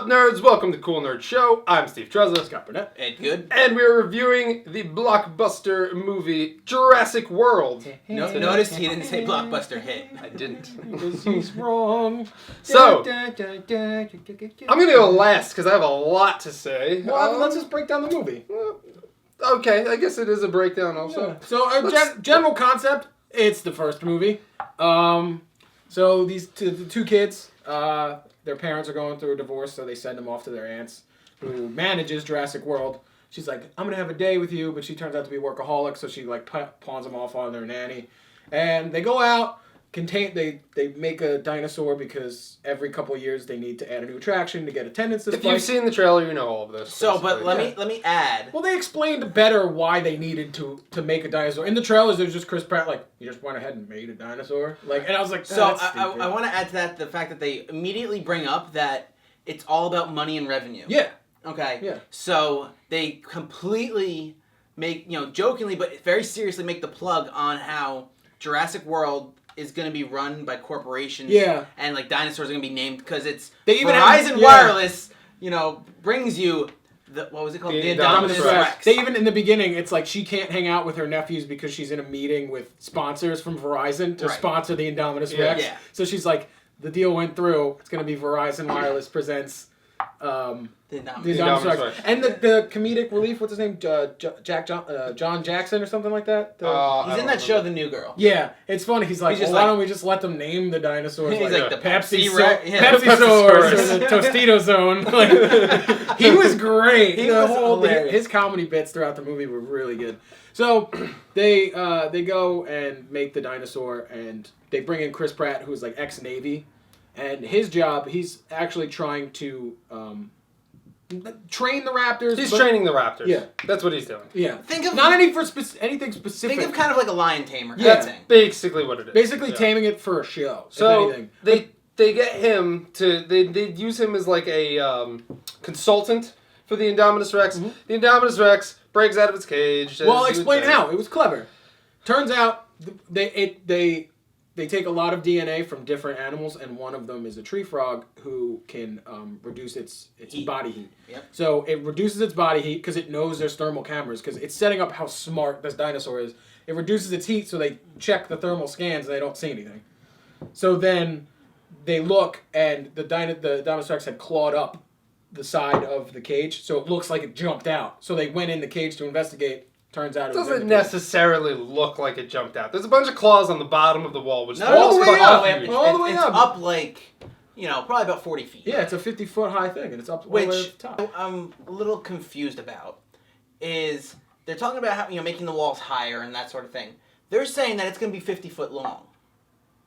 nerds? Welcome to Cool Nerd Show. I'm Steve Trezza. Scott Burnett. Ed Good. And we're reviewing the blockbuster movie Jurassic World. Notice he didn't say blockbuster hit. I didn't. Because he's wrong. So, I'm going to go last because I have a lot to say. Well, let's just break down the movie. Okay, I guess it is a breakdown also. Yeah. So, general concept, it's the first movie. So, these two kids, their parents are going through a divorce, so they send them off to their aunts, who manages Jurassic World. She's like, I'm going to have a day with you, but she turns out to be a workaholic, so she pawns them off on their nanny. And they go out, they make a dinosaur because every couple of years they need to add a new attraction to get attendance to the If you've seen the trailer, you know all of this. So, but let me add. Well, they explained better why they needed to make a dinosaur. In the trailers, there's just Chris Pratt like, you just went ahead and made a dinosaur. And I was like, so I want to add to that the fact that they immediately bring up that it's all about money and revenue. Yeah. Okay. Yeah. So they completely make, jokingly but very seriously make the plug on how Jurassic World is going to be run by corporations. Yeah. And like dinosaurs are going to be named because it's Verizon Wireless, brings you what was it called? The Indominus Rex. They even in the beginning, it's like she can't hang out with her nephews because she's in a meeting with sponsors from Verizon to sponsor the Indominus Rex. Yeah. So she's like, the deal went through. It's going to be Verizon Wireless presents the Indominus Rex. And the comedic relief, what's his name? John Jackson or something like that? He's in that show, The New Girl. Yeah, it's funny. He's like, why don't we just let them name the dinosaurs? He's like the Pepsi Rex. Pepsi Source or the Tostito Zone. Like, he was great. He was hilarious. His comedy bits throughout the movie were really good. So they go and make the dinosaur, and they bring in Chris Pratt, who's like ex-Navy, and his job, he's actually trying to train the raptors. He's training the raptors. Yeah. That's what he's doing. Yeah. Think of not anything specific. Think of kind of like a lion tamer kind That's of thing. basically what it is. Basically taming it for a show. So if anything. they get him to they use him as like a consultant for the Indominus Rex. Mm-hmm. The Indominus Rex breaks out of its cage. Well, explain how. It was clever. Turns out they take a lot of DNA from different animals, and one of them is a tree frog who can reduce its body heat. Yep. So it reduces its body heat because it knows there's thermal cameras, because it's setting up how smart this dinosaur is. It reduces its heat, so they check the thermal scans and they don't see anything. So then they look, and the Indominus Rex had clawed up the side of the cage, so it looks like it jumped out. So they went in the cage to investigate. Turns out it doesn't necessarily look like it jumped out. There's a bunch of claws on the bottom of the wall, which all the way up. It's up like, probably about 40 feet. Yeah, it's a 50-foot high thing, and it's up all the way to the top. I'm a little confused about is they're talking about how making the walls higher and that sort of thing. They're saying that it's going to be 50 foot long.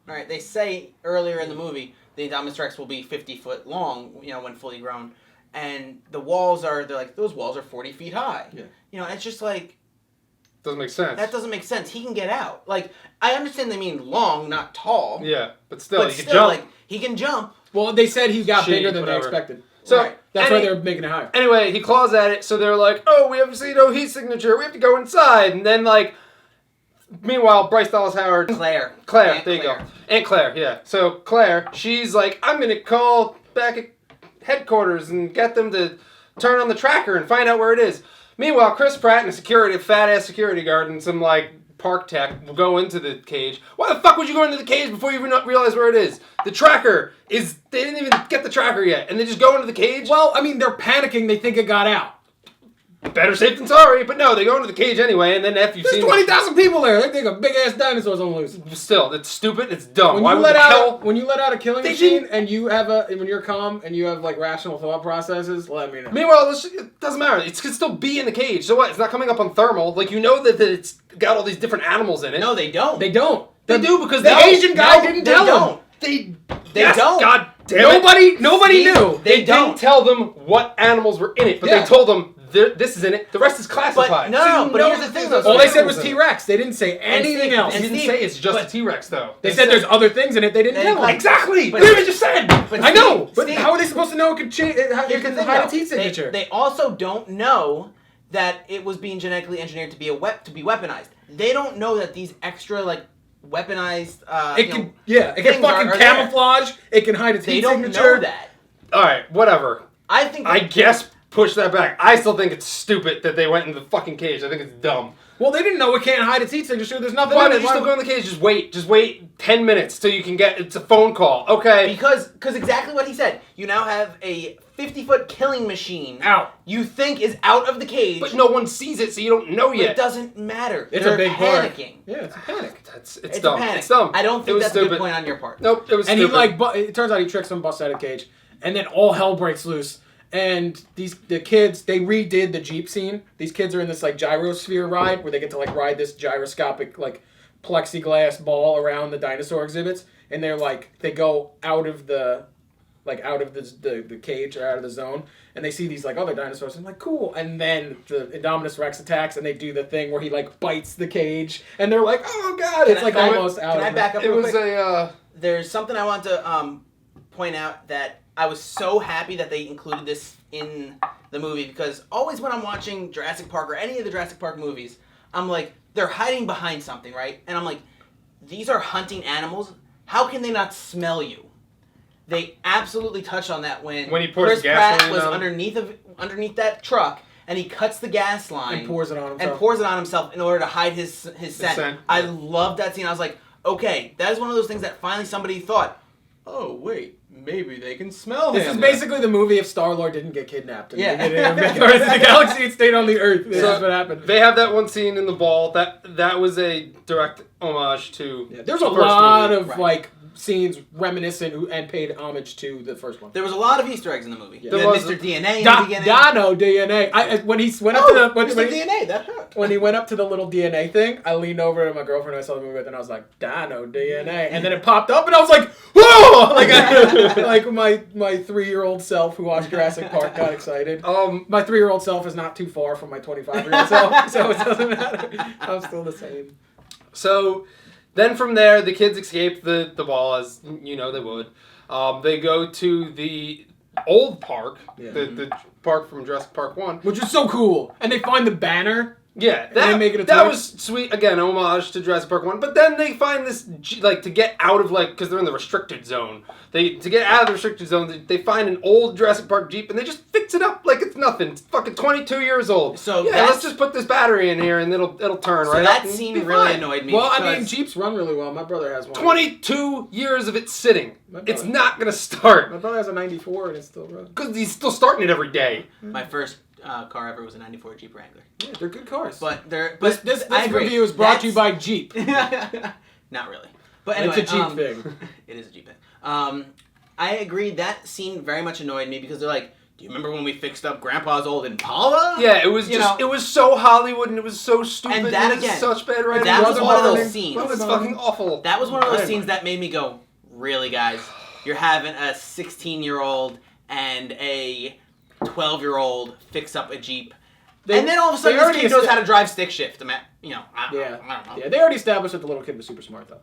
All right, they say earlier in the movie the Indominus Rex will be 50 foot long, when fully grown, and they're like, those walls are 40 feet high. Yeah. It's just like. Doesn't make sense. That doesn't make sense. He can get out. Like, I understand they mean long, not tall. Yeah, but still, he can jump. Like, he can jump. Well, they said he got bigger than they expected. So that's why they're making it higher. Anyway, he claws at it, so they're like, oh, we have no heat signature. We have to go inside. And then, meanwhile, Bryce Dallas Howard. Claire, there you go. Aunt Claire, yeah. So Claire, she's like, I'm going to call back at headquarters and get them to turn on the tracker and find out where it is. Meanwhile, Chris Pratt and a fat-ass security guard and some, park tech will go into the cage. Why the fuck would you go into the cage before you realize where it is? The tracker is... They didn't even get the tracker yet, and they just go into the cage? Well, I mean, they're panicking. They think it got out. Better safe than sorry, but no, they go into the cage anyway, and then after you've seen... There's 20,000 people there. They think a big-ass dinosaur's on the loose. Still, it's stupid, it's dumb. When you let out a killing machine, and you have when you're calm, and you have, rational thought processes, let me know. Meanwhile, it doesn't matter. It can still be in the cage. So what? It's not coming up on thermal. That it's got all these different animals in it. No, they don't. They don't. They do, because the Asian guy didn't tell them. They don't. God damn it. Nobody knew. They didn't tell them what animals were in it, but they told them this is in it. The rest is classified. But here's the thing. All they said was T-Rex. They didn't say anything else. They didn't say it's just a T-Rex, though. They said there's other things in it. They didn't tell them. Exactly. They even just said. I know. But how are they supposed to know it could change? It can hide its heat signature. They also don't know that it was being genetically engineered to be weaponized. They don't know that these extra weaponized. It can fucking camouflage. It can hide its heat signature. They don't know that. All right, whatever. I think. I guess push that back. I still think it's stupid that they went in the fucking cage. I think it's dumb. Well, they didn't know it can't hide its heat signature. There's nothing Why in would it. you still go in the cage? Just wait. Just wait 10 minutes till you can get... It's a phone call. Okay. Because exactly what he said. You now have a 50-foot killing machine. Out. You think is out of the cage. But no one sees it, so you don't know yet. It doesn't matter. It's They're a big panicking. Yeah, it's a panic. It's dumb. a panic. It's dumb. I don't think that's a stupid. good point on your part. Nope, it was And stupid. it turns out he tricks them, busts out of the cage, and then all hell breaks loose. And the kids, they redid the Jeep scene. These kids are in this like gyrosphere ride where they get to like ride this gyroscopic like plexiglass ball around the dinosaur exhibits, and they're like they go out of the cage or out of the zone, and they see these like other dinosaurs, and I'm like cool. And then the Indominus Rex attacks, and they do the thing where he like bites the cage, and they're like, oh god, it's like almost out. Can I back up? It real was quick? There's something I want to point out that I was so happy that they included this in the movie, because always when I'm watching Jurassic Park or any of the Jurassic Park movies, I'm like, they're hiding behind something, right? And I'm like, these are hunting animals. How can they not smell you? They absolutely touched on that when he pours Chris gasoline Pratt was on underneath that truck, and he cuts the gas line And pours it on himself. in order to hide his scent. I loved that scene. I was like, okay, that is one of those things that finally somebody thought, oh wait, maybe they can smell This him. is basically the movie if Star-Lord didn't get kidnapped. Yeah. Guardians of the Galaxy and stayed on the Earth. This is what happened. They have that one scene in the ball. That was a direct homage to There's a the first lot movie. of Right. like scenes reminiscent and paid homage to the first one. There was a lot of Easter eggs in the movie. Yeah. You There had was Mr. DNA in the beginning. Dino DNA. When he went up to the Mr. DNA, that hurt. when he went up to the little DNA thing, I leaned over to my girlfriend I saw the movie with, and I was like, Dino DNA. And then it popped up, and I was like, whoa! Like my 3-year-old self who watched Jurassic Park got excited. My 3-year-old self is not too far from my 25-year-old self, so it doesn't matter. I'm still the same. So then from there, the kids escape the ball, as you know they would. They go to the old park, the park from Jurassic Park 1. Which is so cool. And they find the banner. Yeah, they make it a that toy? was sweet. Again, homage to Jurassic Park 1. But then they find this, like, to get out of, like, because they're in the restricted zone. To get out of the restricted zone, they find an old Jurassic Park Jeep, and they just fix it up like it's nothing. It's fucking 22 years old. So yeah, let's just put this battery in here, and it'll turn right up. That scene really annoyed me. Well, I mean, Jeeps run really well. My brother has one. 22 years of it sitting. My It's brother- not going to start. My brother has a 94 and it still runs. Because he's still starting it every day. My first car ever was a 94 Jeep Wrangler. Yeah, they're good cars. But they're... This I agree. review is brought to you by Jeep. Not really. But anyway, It's a Jeep thing. It is a Jeep thing. I agree. That scene very much annoyed me because they're like, do you remember when we fixed up Grandpa's old Impala? Yeah, it was it was so Hollywood and it was so stupid And that it's again, such bad writing. that was It one of those boring. scenes. It was fucking awful. That was one of those scenes that made me go, really, guys? You're having a 16-year-old and a 12-year-old fix up a Jeep. And then all of a sudden, this kid knows how to drive stick shift. I don't know. Yeah, they already established that the little kid was super smart, though.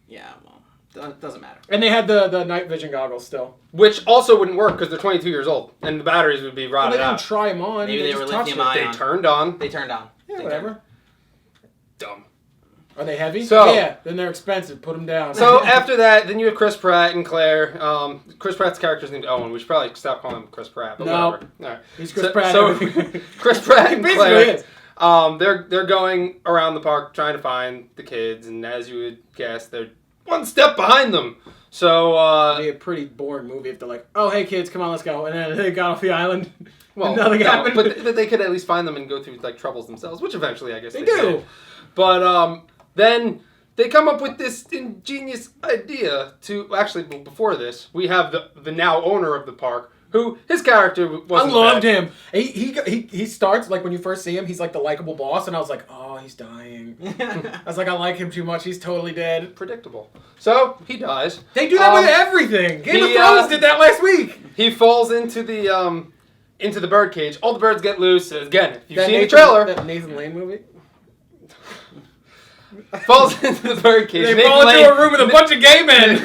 Yeah, well, it doesn't matter. And they had the night vision goggles still. Which also wouldn't work because they're 22 years old and the batteries would be Well, rotted they didn't out. try them on. Maybe they were just touched lithium it. ion. They turned on. They turned on. Yeah, whatever. Dumb. Are they heavy? So- Yeah, then they're expensive. Put them down. So after that, then you have Chris Pratt and Claire. Chris Pratt's character's named Owen. We should probably stop calling him Chris Pratt. But No. whatever. All right. He's Chris Pratt. So Chris Pratt He and basically Claire. is. They're going around the park trying to find the kids, and as you would guess, they're one step behind them. So It'd be a pretty boring movie if they're like, oh, hey, kids, come on, let's go. And then they got off the island. well, nothing no, happened. but they could at least find them and go through like troubles themselves, which eventually I guess They they do. did. But then they come up with this ingenious idea to actually before this we have the now owner of the park. Who his character I wasn't loved bad. him. He starts, like, when you first see him, he's like the likable boss, and I was like, oh, he's dying. I was like, I like him too much. He's totally dead. Predictable. So he dies. They do that with everything. Game of he, Thrones did that last week. He falls into the bird cage. All the birds get loose. Again, if you've That seen the Nathan- trailer, That Nathan Lane movie. falls into the bird cage. They Nathan fall into Lane- a room with a bunch of gay men.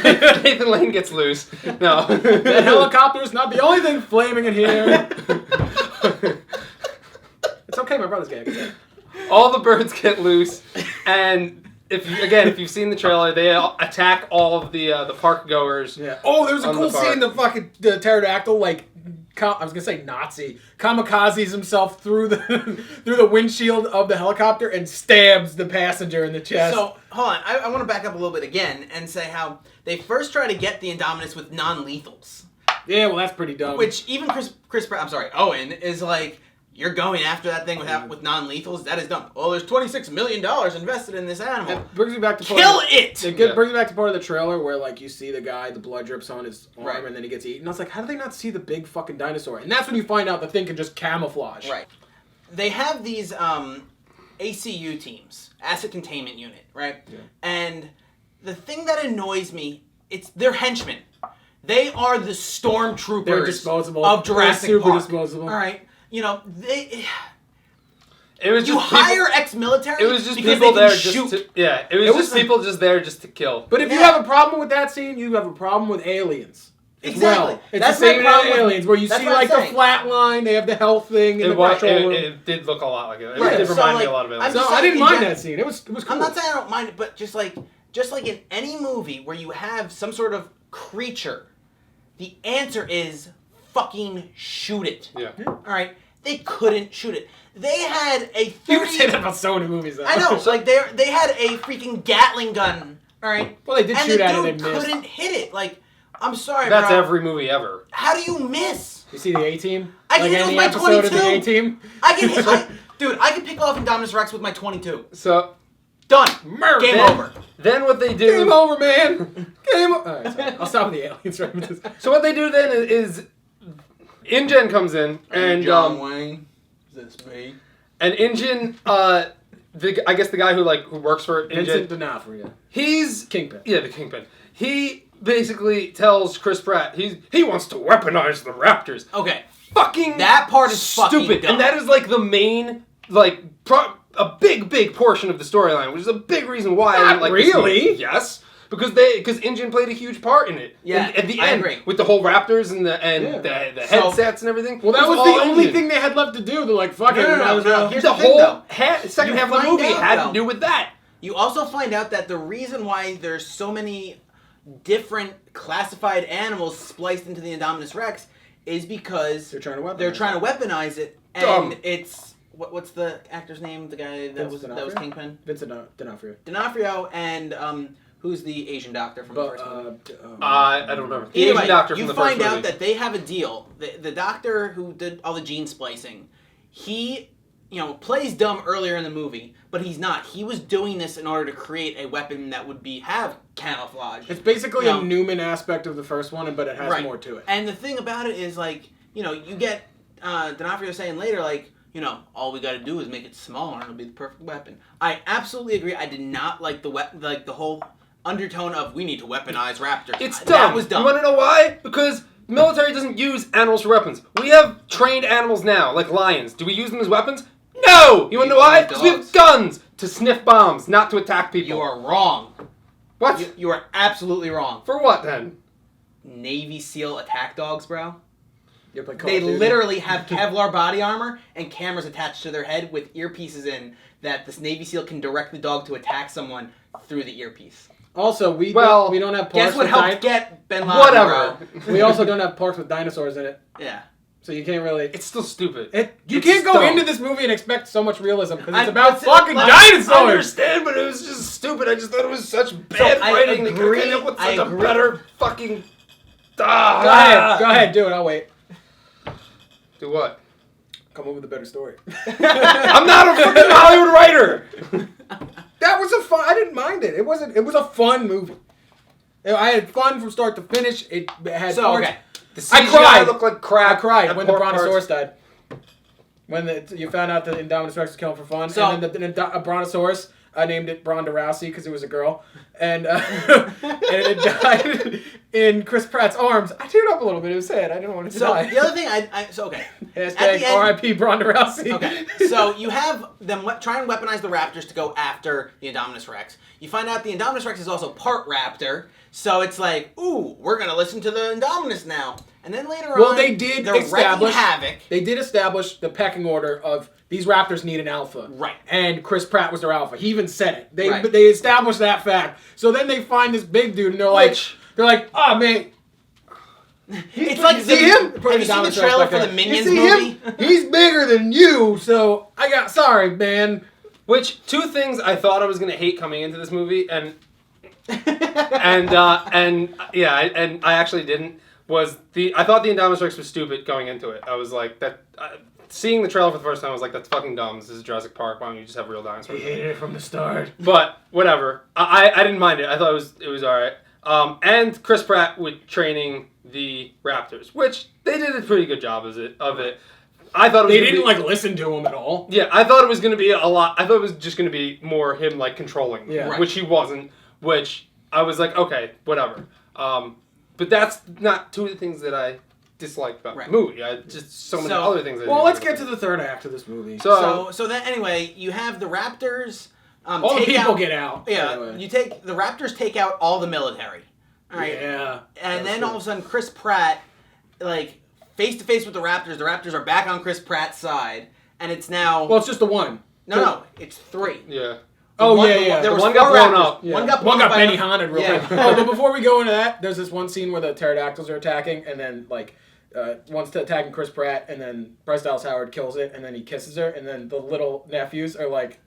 Nathan Lane gets loose. No. That helicopter's not the only thing flaming in here. It's okay, my brother's gay. I can say it. All the birds get loose, and if you've seen the trailer, they attack all of the park goers. Yeah. Oh, there was a On cool the park. scene. The pterodactyl like I was gonna say Nazi, kamikazes himself through the windshield of the helicopter and stabs the passenger in the chest. So, hold on. I want to back up a little bit again and say how they first try to get the Indominus with non-lethals. Yeah, well, that's pretty dumb. Which even Chris Pratt, Owen, is like, you're going after that thing with non-lethals? That is dumb. Well, there's $26 million invested in this animal. It brings me back to Kill it! It brings me back to part of the trailer where, like, you see the guy, the blood drips on his arm, Right. and then he gets eaten. I was like, how do they not see the big fucking dinosaur? And that's when you find out the thing can just camouflage. Right. They have these ACU teams, Asset Containment Unit, right? Yeah. And the thing that annoys me, they're henchmen. They are the stormtroopers They're disposable. of Jurassic They're super Park. disposable. All right. You know, It was you just hire ex-military. It was just because people they can there shoot. just to, yeah. It was just people just there just to kill. But if you Yeah. have a problem with that scene, you have a problem with Aliens. as Exactly. Well. It's That's the my same in problem with- Aliens, where you that's see what I'm like the saying. flat line, they have the health thing in the control room. It did look a lot like it. It Right, did so, remind me like, a lot of it. I'm So just I saying didn't in mind gen- that scene. It was cool. I'm not saying I don't mind it, but just like in any movie where you have some sort of creature, the answer is fucking shoot it. Yeah. All right. They couldn't shoot it. They had a 30... You would say that about so many movies, though. I know. Like they had a freaking Gatling gun. All right. Well, they did and shoot at it the and dude missed. couldn't hit it. Like, I'm sorry, That's bro. every movie ever. How do you miss? You see the A-Team? I can hit it any with my episode of the 22. A-Team? I can hit. Dude, I can pick off Indominus Rex with my 22. So Done. Murder. Game then, over. Then what they do? Game over, man. Game over. All right, sorry. I'll stop with the Aliens right with this. So what they do then is InGen comes in and Wayne. Is this me? and InGen I guess the guy who works for Vincent InGen, D'Onofrio. he's Kingpin. Yeah, the Kingpin. He basically tells Chris Pratt he wants to weaponize the Raptors. Okay. Fucking That part is stupid, fucking dumb. and that is like the main a big portion of the storyline, which is a big reson why I Not didn't like this really. movie. Yes, because InGen played a huge part in it. Yeah, at the I end agree. with the whole Raptors and the Yeah. headsets and everything. Well, that It was all the only InGen. thing they had left to do. They're like, fuck it. No, we might as well. Here's The the thing, whole though. second You half of the find movie out, had though. to do with that. You also find out that the reason why there's so many different classified animals spliced into the Indominus Rex is because They're trying to weaponize they're trying to weaponize it, and Dumb. it's what's the actor's name? The guy that was D'Onofrio? Kingpin, Vincent D'Onofrio. D'Onofrio, and who's the Asian doctor from the But, first movie? I don't remember. The Either Asian way, doctor from you the first find out movie. that they have a deal. The doctor who did all the gene splicing, he, plays dumb earlier in the movie, but he's not. He was doing this in order to create a weapon that would have camouflage. It's basically No. a Newman aspect of the first one, but it has Right. more to it. And the thing about it is, you get D'Onofrio saying later, all we got to do is make it smaller and it'll be the perfect weapon. I absolutely agree. I did not like the whole undertone of we need to weaponize raptors. It's That dumb. was dumb. You want to know why? Because military doesn't use animals for weapons. We have trained animals now, like lions. Do we use them as weapons? No! You want to know why? Because we have guns to sniff bombs, not to attack people. You are wrong. What? You are absolutely wrong. For what then? Navy SEAL attack dogs, bro. You play Call They of Duty. literally have Kevlar body armor and cameras attached to their head with earpieces in that this Navy SEAL can direct the dog to attack someone through the earpiece. Also, we Well, don't have parks Guess what with helped get Bin Laden, Whatever. bro? We also don't have parks with dinosaurs in it, Yeah. so you can't really. It's still stupid. You It's can't go dumb. into this movie and expect so much realism because it's I- about but- fucking but- I dinosaurs. understand, but it was just stupid. I just thought it was such bad I writing. They agree- could come up with I such a agree. better fucking. Go ahead, do it. I'll wait. Do what? Come up with a better story. I'm not a fucking Hollywood writer. That was a fun. I didn't mind it. It was a fun movie. I had fun from start to finish. It had So, parts. okay. The I CGI cried. looked like I crap. cried at when the part parts. Brontosaurus died. When you found out that Indominus Rex was killing for fun, So- and then a Brontosaurus, I named it Ronda Rousey because it was a girl, and and it died in Chris Pratt's arms. I teared up a little bit. It was sad. I didn't want it to So die. the other thing, okay. At Hashtag the end- R.I.P. Ronda Rousey. Okay, so you have them try and weaponize the raptors to go after the Indominus Rex. You find out the Indominus Rex is also part raptor, so it's like, ooh, we're gonna listen to the Indominus now. And then later on, Well, they did they're wreaking establish havoc. They did establish the pecking order of these raptors need an alpha, Right. And Chris Pratt was their alpha. He even said it. They Right. they established that fact. So then they find this big dude, and they're like, oh man, It's like see him? Have you seen the trailer for the Minions you see movie? him? He's bigger than you, so sorry, man. Which, two things I thought I was going to hate coming into this movie, and I actually didn't, I thought the Indominus Rex was stupid going into it. I was like, seeing the trailer for the first time, I was like, that's fucking dumb. This is Jurassic Park. Why don't you just have real dinosaurs? He hated it from the start. But, whatever. I didn't mind it. I thought it was alright. And Chris Pratt with training the Raptors, which they did a pretty good job of it. I thought they didn't listen to him at all. Yeah, I thought it was going to be a lot. I thought it was just going to be more him controlling, which he wasn't. Which I was like, okay, whatever. But that's not two of the things that I disliked about the movie. Just so many other things. Well, let's get to the third act of this movie. So then anyway, you have the Raptors. All the people get out. Yeah, the Raptors take out all the military. All right. Yeah. And then all of a sudden, Chris Pratt, face to face with the Raptors are back on Chris Pratt's side, and it's now. Well, it's just the one. No, it's three. Yeah. There was one got blown up. Yeah. One got Benny Hana'd real quick. But before we go into that, there's this one scene where the pterodactyls are attacking, and then one's attacking Chris Pratt, and then Bryce Dallas Howard kills it, and then he kisses her, and then the little nephews are like,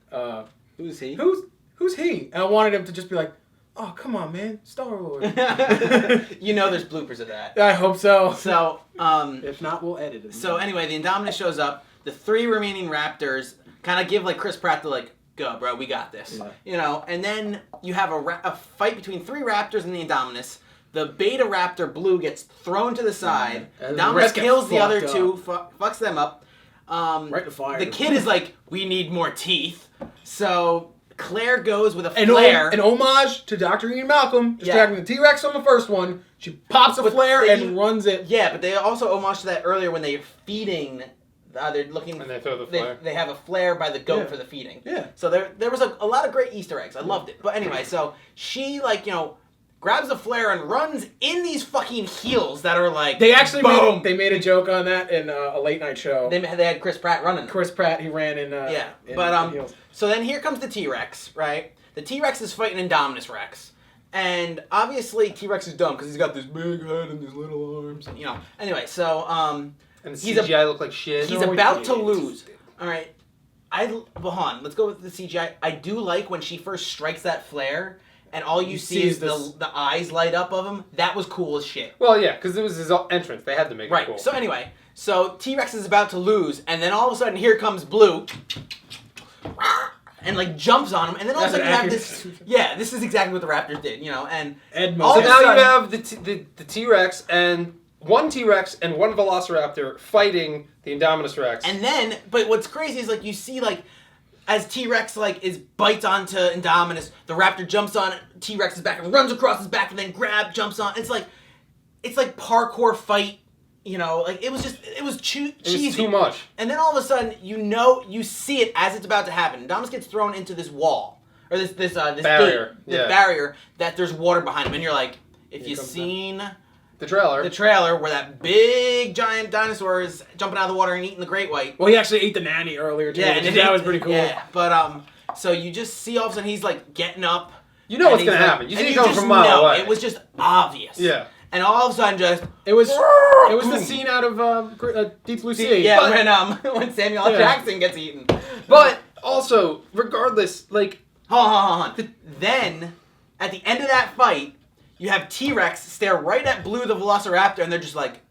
"Who's he? Who's he?" And I wanted him to just be like, "Oh, come on, man, Star Lord." There's bloopers of that. I hope so. So, if not, we'll edit it. So anyway, the Indominus shows up. The three remaining Raptors kind of give Chris Pratt the go, bro, we got this. Yeah. And then you have a fight between three Raptors and the Indominus. The Beta Raptor Blue gets thrown to the side. Indominus kills the other two, fucks them up. Right to fire. The kid is like, we need more teeth. So Claire goes with a flare. An homage to Dr. Ian Malcolm, distracting the T-Rex on the first one. She pops a flare and runs it. Yeah, but they also homage to that earlier when they're feeding. They're looking. And they throw the flare. They have a flare by the goat for the feeding. Yeah. So there was a lot of great Easter eggs. I loved it. But anyway, so she grabs a flare and runs in these fucking heels that are They actually made a joke on that in a late night show. They had Chris Pratt running. Chris Pratt, he ran in. In heels. So then here comes the T-Rex, right? The T-Rex is fighting Indominus Rex. And obviously T-Rex is dumb because he's got this big head and these little arms. Anyway, so and the CGI look like shit. He's about to lose. All right. Hold on. Let's go with the CGI. I do like when she first strikes that flare and all you see is the eyes light up of him. That was cool as shit. Well, yeah, because it was his entrance. They had to make it cool. So anyway, T-Rex is about to lose, and then all of a sudden here comes Blue. And jumps on him, and then all of a sudden you have this. Yeah, this is exactly what the Raptors did, and so now you have the T-Rex and one T-Rex and one Velociraptor fighting the Indominus Rex. And then, but what's crazy is you see as T-Rex bites onto Indominus, the Raptor jumps on T-Rex's back and runs across his back, and then jumps on. It's like parkour fight. It was cheesy. It was too much. And then all of a sudden, you see it as it's about to happen. Indominus gets thrown into this wall or this barrier, barrier that there's water behind him, and you're like, if you've seen the trailer where that big giant dinosaur is jumping out of the water and eating the great white. Well, he actually ate the nanny earlier too. Yeah, and that was pretty cool. Yeah, but so you just see all of a sudden he's getting up. You know what's gonna happen. You see it coming from a mile away. It was just obvious. Yeah. And all of a sudden, it was the scene out of Deep Blue Sea. Yeah, when Samuel L. Jackson gets eaten. But also, regardless, hold on. Then at the end of that fight, you have T-Rex stare right at Blue the Velociraptor, and they're just like,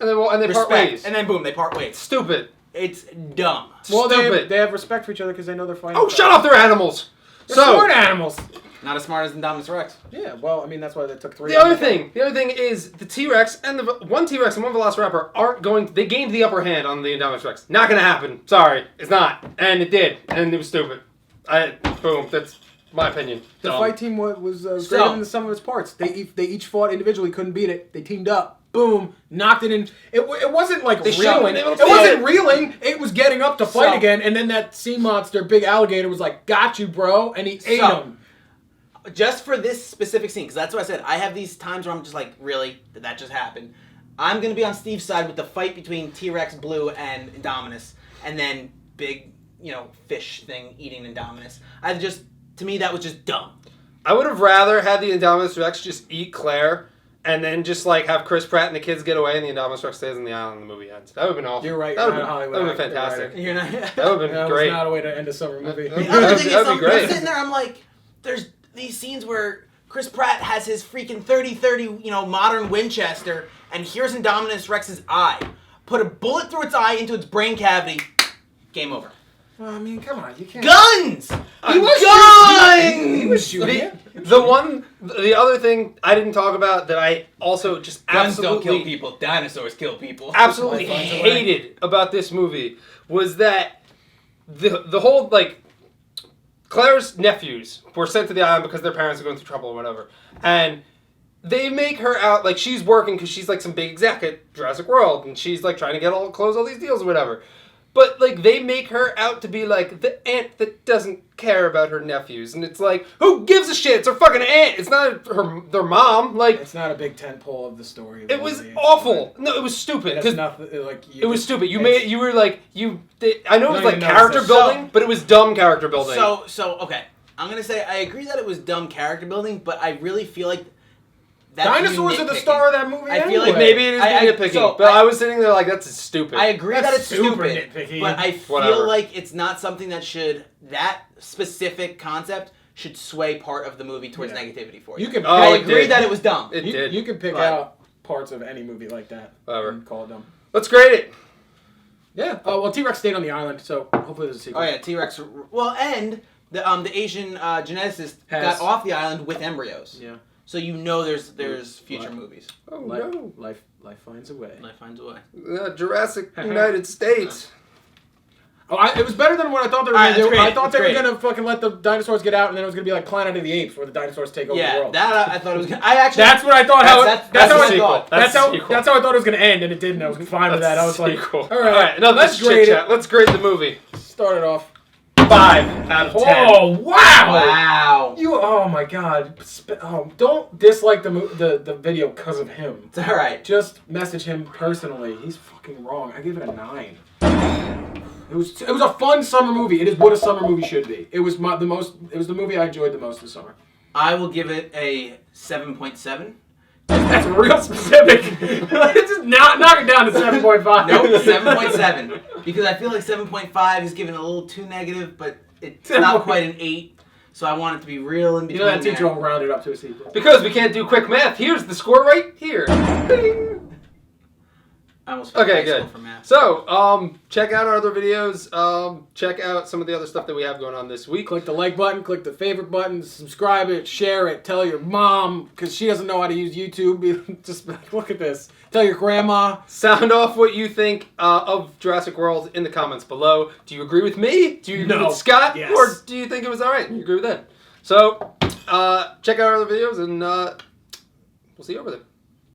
and they part ways, and then boom, they part ways. Stupid. It's dumb. Well, they have respect for each other because they know they're fighting. Oh, shut up! They're animals. They're smart animals. Not as smart as Indominus Rex. Yeah, well, I mean, that's why they took 3. The other thing is the T-Rex and one T-Rex and one Velociraptor aren't going. They gained the upper hand on the Indominus Rex. Not gonna happen. Sorry, it's not. And it did, and it was stupid. Boom. That's my opinion. The fight team was greater than the sum of its parts. They each fought individually, couldn't beat it. They teamed up. Boom, knocked it in. It wasn't reeling. It wasn't reeling. It was getting up to fight again, and then that sea monster, big alligator, was like, "Got you, bro," and he ate him. Just for this specific scene, because that's what I said. I have these times where I'm just like, really? Did that just happen? I'm going to be on Steve's side with the fight between T-Rex, Blue, and Indominus. And then big, fish thing eating Indominus. To me, that was just dumb. I would have rather had the Indominus Rex just eat Claire and then just like have Chris Pratt and the kids get away, and the Indominus Rex stays on the island, and the movie ends. That would have been awesome. You're right. That would you're have not been, Hollywood fantastic. actor, You're not. That would have been That great. was not a way to end a summer movie. The other thing is, That'd be I'm great. sitting there, I'm like, there's these scenes where Chris Pratt has his freaking 30-30, modern Winchester, and here's Indominus Rex's eye. Put a bullet through its eye into its brain cavity. Game over. Well, I mean, come on, you can't. Guns! He was Guns! He was shooting it. The other thing I didn't talk about that I also just Guns don't kill absolutely, people. Dinosaurs kill people. absolutely Life finds a way. hated about this movie was that the whole like Claire's nephews were sent to the island because their parents are going through trouble or whatever, and they make her out like she's working because she's like some big exec at Jurassic World, and she's like trying to close all these deals or whatever. But like they make her out to be like the aunt that doesn't care about her nephews, and it's like, who gives a shit? It's her fucking aunt. It's not their mom. Like It's not a big tentpole of the story. it was awful. No, it was stupid. It's 'Cause nothing like it was stupid. I know it You was don't like even character notice it. building, but it was dumb character building. So okay. I'm gonna say I agree that it was dumb character building, but I really feel like that's Dinosaurs you are the nitpicking. star of that movie. I feel like anyway. maybe it is I- being nitpicking, so but I was sitting there like that's stupid. I agree That's that it's super stupid, nitpicky. but I feel Whatever. like it's not something that specific concept should sway part of the movie towards Yeah. negativity for you. You can. Oh, I it agree did. that it was dumb. It you, did. you can pick But- out parts of any movie like that. Whatever. And call it dumb. Let's grade it. Yeah. Oh well, T-Rex stayed on the island, so hopefully there's a sequel. Oh yeah, T-Rex. Well, and the Asian geneticist Has- got off the island with embryos. Yeah. So there's future What? movies. Oh Life, no. life finds a way. Life finds a way. Jurassic United States. Oh, it was better than what I thought they were Alright, going to do. that's great, I thought that's they were great. going to fucking let the dinosaurs get out, and then it was going to be like Planet of the Apes, where the dinosaurs take over the Yeah, world. that I thought it was. I actually. That's what I thought. That's That's how the I sequel. thought. That's the That's sequel. how I thought it was going to end, and it didn't. I was fine with that. I was like, cool. all right, No, let's let's grade chit chat. it. Let's grade the movie. Start it off. 5 out of 10. Oh wow! Wow. Oh my god! Don't dislike the video because of him. It's all right. Just message him personally. He's fucking wrong. I give it a 9. It was a fun summer movie. It is what a summer movie should be. It was the movie I enjoyed the most this summer. I will give it a 7.7. That's real specific. Just knock it down to 7.5. Nope, 7.7. Because I feel like 7.5 is given a little too negative, but it's not quite an 8. So I want it to be real in You between. know that teacher there. will round it up to a sequel. Because we can't do quick math. Here's the score right here. Bing. I almost felt Okay, high school good. for math. So, check out our other videos. Check out some of the other stuff that we have going on this week. Click the like button, click the favorite button, subscribe it, share it, tell your mom, because she doesn't know how to use YouTube. Just look at this. Tell your grandma. Sound off what you think of Jurassic World in the comments below. Do you agree with me? Do you agree No. with Scott? Yes. Or do you think it was alright? You agree with that? So, check out our other videos, and we'll see you over there.